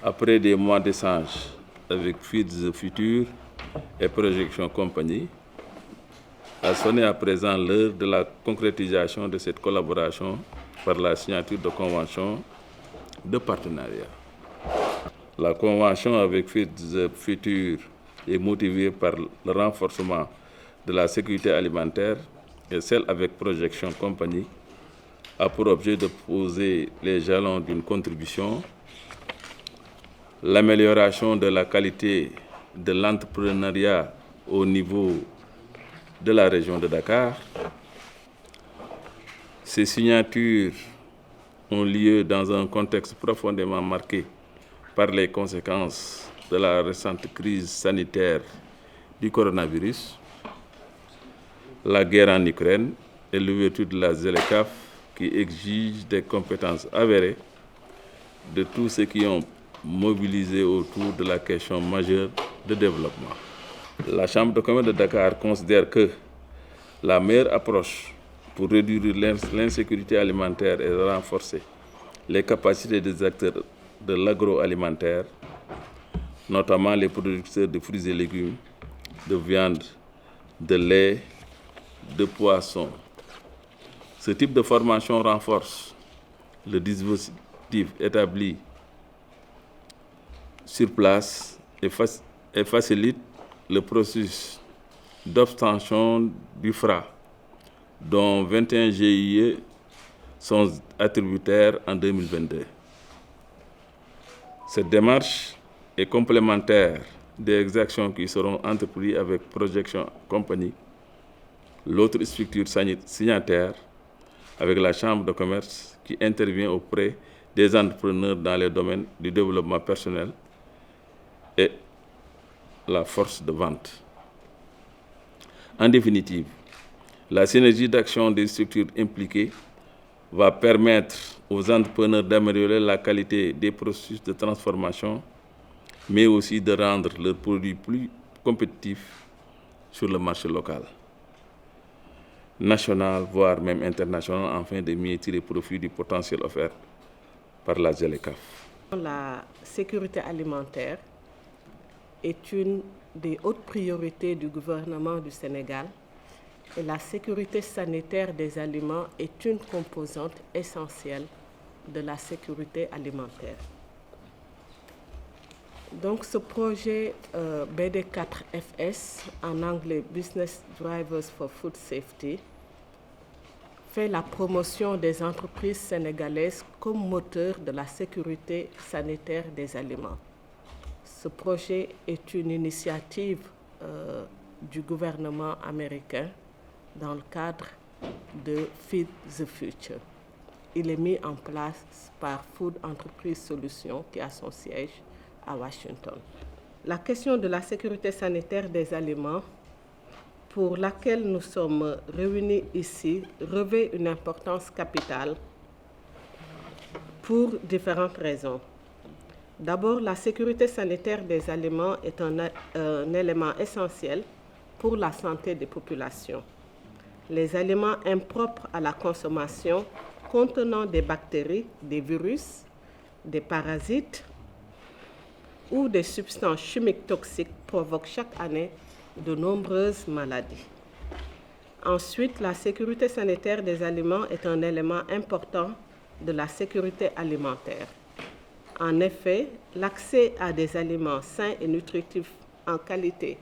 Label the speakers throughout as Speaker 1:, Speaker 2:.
Speaker 1: Après des mois d'échanges avec Feed the Future et Projection Company, a sonné à présent l'heure de la concrétisation de cette collaboration par la signature de conventions de partenariat. La convention avec Feed the Future est motivée par le renforcement de la sécurité alimentaire et celle avec Projection Company a pour objet de poser les jalons d'une contribution, l'amélioration de la qualité de l'entrepreneuriat au niveau de la région de Dakar. Ces signatures ont lieu dans un contexte profondément marqué par les conséquences de la récente crise sanitaire du coronavirus, la guerre en Ukraine et l'ouverture de la ZLECAf qui exige des compétences avérées de tous ceux qui ont mobilisé autour de la question majeure de développement. La Chambre de commerce de Dakar considère que la meilleure approche pour réduire l'insécurité alimentaire et renforcer les capacités des acteurs de l'agroalimentaire, notamment les producteurs de fruits et légumes, de viande, de lait, de poisson. Ce type de formation renforce le dispositif établi sur place et facilite le processus d'obtention du FRA, dont 21 GIE sont attributaires en 2022. Cette démarche est complémentaire des actions qui seront entreprises avec Projection Company, l'autre structure signataire, avec la Chambre de commerce qui intervient auprès des entrepreneurs dans les domaines du développement personnel et la force de vente. En définitive, la synergie d'action des structures impliquées va permettre aux entrepreneurs d'améliorer la qualité des processus de transformation, mais aussi de rendre leurs produits plus compétitifs sur le marché local, national, voire même international, afin de mieux tirer profit du potentiel offert par la ZLECAf.
Speaker 2: La sécurité alimentaire est une des hautes priorités du gouvernement du Sénégal et la sécurité sanitaire des aliments est une composante essentielle de la sécurité alimentaire. Donc ce projet BD4FS, en anglais Business Drivers for Food Safety, fait la promotion des entreprises sénégalaises comme moteur de la sécurité sanitaire des aliments. Ce projet est une initiative du gouvernement américain dans le cadre de Feed the Future. Il est mis en place par Food Enterprise Solutions qui a son siège à Washington. La question de la sécurité sanitaire des aliments pour laquelle nous sommes réunis ici revêt une importance capitale pour différentes raisons. D'abord, la sécurité sanitaire des aliments est un élément essentiel pour la santé des populations. Les aliments impropres à la consommation contenant des bactéries, des virus, des parasites ou des substances chimiques toxiques provoquent chaque année de nombreuses maladies. Ensuite, la sécurité sanitaire des aliments est un élément important de la sécurité alimentaire. En effet, l'accès à des aliments sains et nutritifs en qualité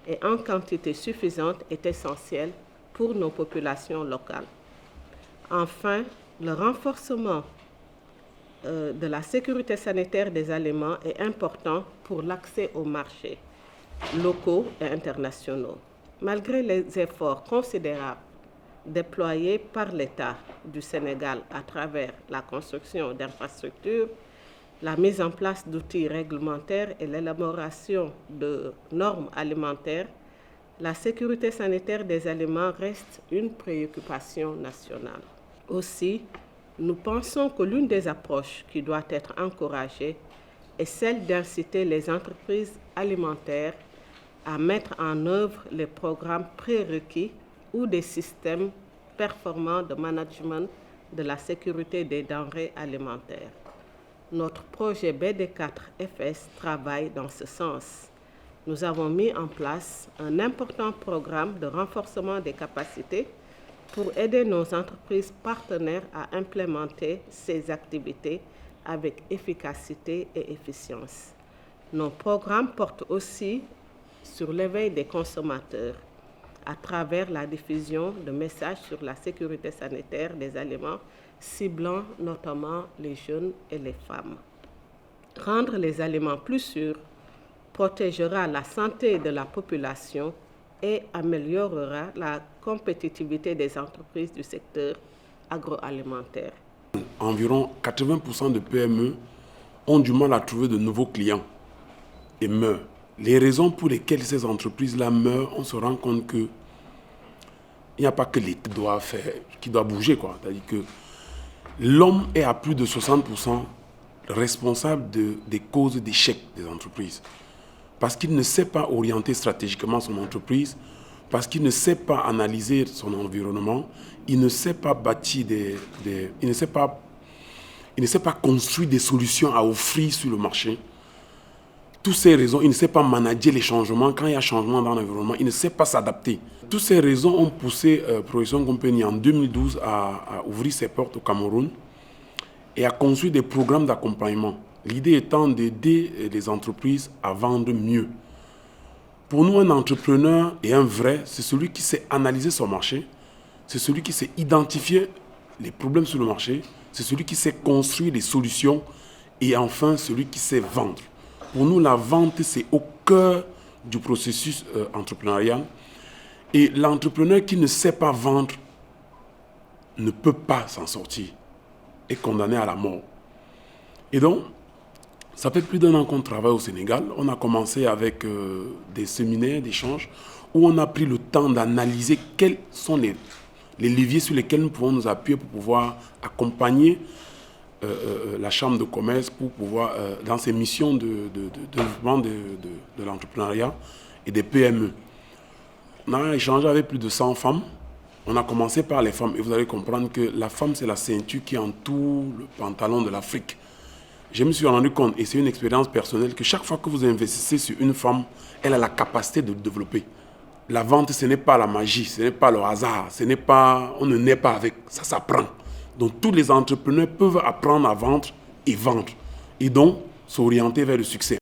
Speaker 2: et en quantité suffisante est essentiel pour nos populations locales. Enfin, le renforcement de la sécurité sanitaire des aliments est important pour l'accès aux marchés locaux et internationaux. Malgré les efforts considérables déployés par l'État du Sénégal à travers la construction d'infrastructures, la mise en place d'outils réglementaires et l'élaboration de normes alimentaires, la sécurité sanitaire des aliments reste une préoccupation nationale. Aussi, nous pensons que l'une des approches qui doit être encouragée est celle d'inciter les entreprises alimentaires à mettre en œuvre les programmes prérequis ou des systèmes performants de management de la sécurité des denrées alimentaires. Notre projet BD4FS travaille dans ce sens. Nous avons mis en place un important programme de renforcement des capacités pour aider nos entreprises partenaires à implémenter ces activités avec efficacité et efficience. Nos programmes portent aussi sur l'éveil des consommateurs à travers la diffusion de messages sur la sécurité sanitaire des aliments, ciblant notamment les jeunes et les femmes. Rendre les aliments plus sûrs protégera la santé de la population et améliorera la compétitivité des entreprises du secteur agroalimentaire.
Speaker 3: Environ 80% de PME ont du mal à trouver de nouveaux clients et meurent. Les raisons pour lesquelles ces entreprises-là meurent, on se rend compte qu'il n'y a pas que l'État qui doit bouger, quoi. C'est-à-dire que l'homme est à plus de 60% responsable des causes d'échec des entreprises. Parce qu'il ne sait pas orienter stratégiquement son entreprise, parce qu'il ne sait pas analyser son environnement, il ne sait pas bâtir il ne sait pas construire des solutions à offrir sur le marché. Toutes ces raisons, il ne sait pas manager les changements. Quand il y a changement dans l'environnement, il ne sait pas s'adapter. Toutes ces raisons ont poussé Progression Company en 2012 à ouvrir ses portes au Cameroun et à construire des programmes d'accompagnement. L'idée étant d'aider les entreprises à vendre mieux. Pour nous, un entrepreneur et un vrai, c'est celui qui sait analyser son marché, c'est celui qui sait identifier les problèmes sur le marché, c'est celui qui sait construire les solutions et enfin celui qui sait vendre. Pour nous, la vente, c'est au cœur du processus entrepreneurial. Et l'entrepreneur qui ne sait pas vendre ne peut pas s'en sortir, est condamné à la mort. Et donc, ça fait plus d'1 an qu'on travaille au Sénégal. On a commencé avec des séminaires d'échange où on a pris le temps d'analyser quels sont les leviers sur lesquels nous pouvons nous appuyer pour pouvoir accompagner la Chambre de commerce pour pouvoir, dans ses missions de développement de l'entrepreneuriat et des PME. On a échangé avec plus de 100 femmes. On a commencé par les femmes et vous allez comprendre que la femme, c'est la ceinture qui entoure le pantalon de l'Afrique. Je me suis rendu compte, et c'est une expérience personnelle, que chaque fois que vous investissez sur une femme, elle a la capacité de le développer. La vente, ce n'est pas la magie, ce n'est pas le hasard, on ne naît pas avec, ça s'apprend. Donc tous les entrepreneurs peuvent apprendre à vendre et donc s'orienter vers le succès.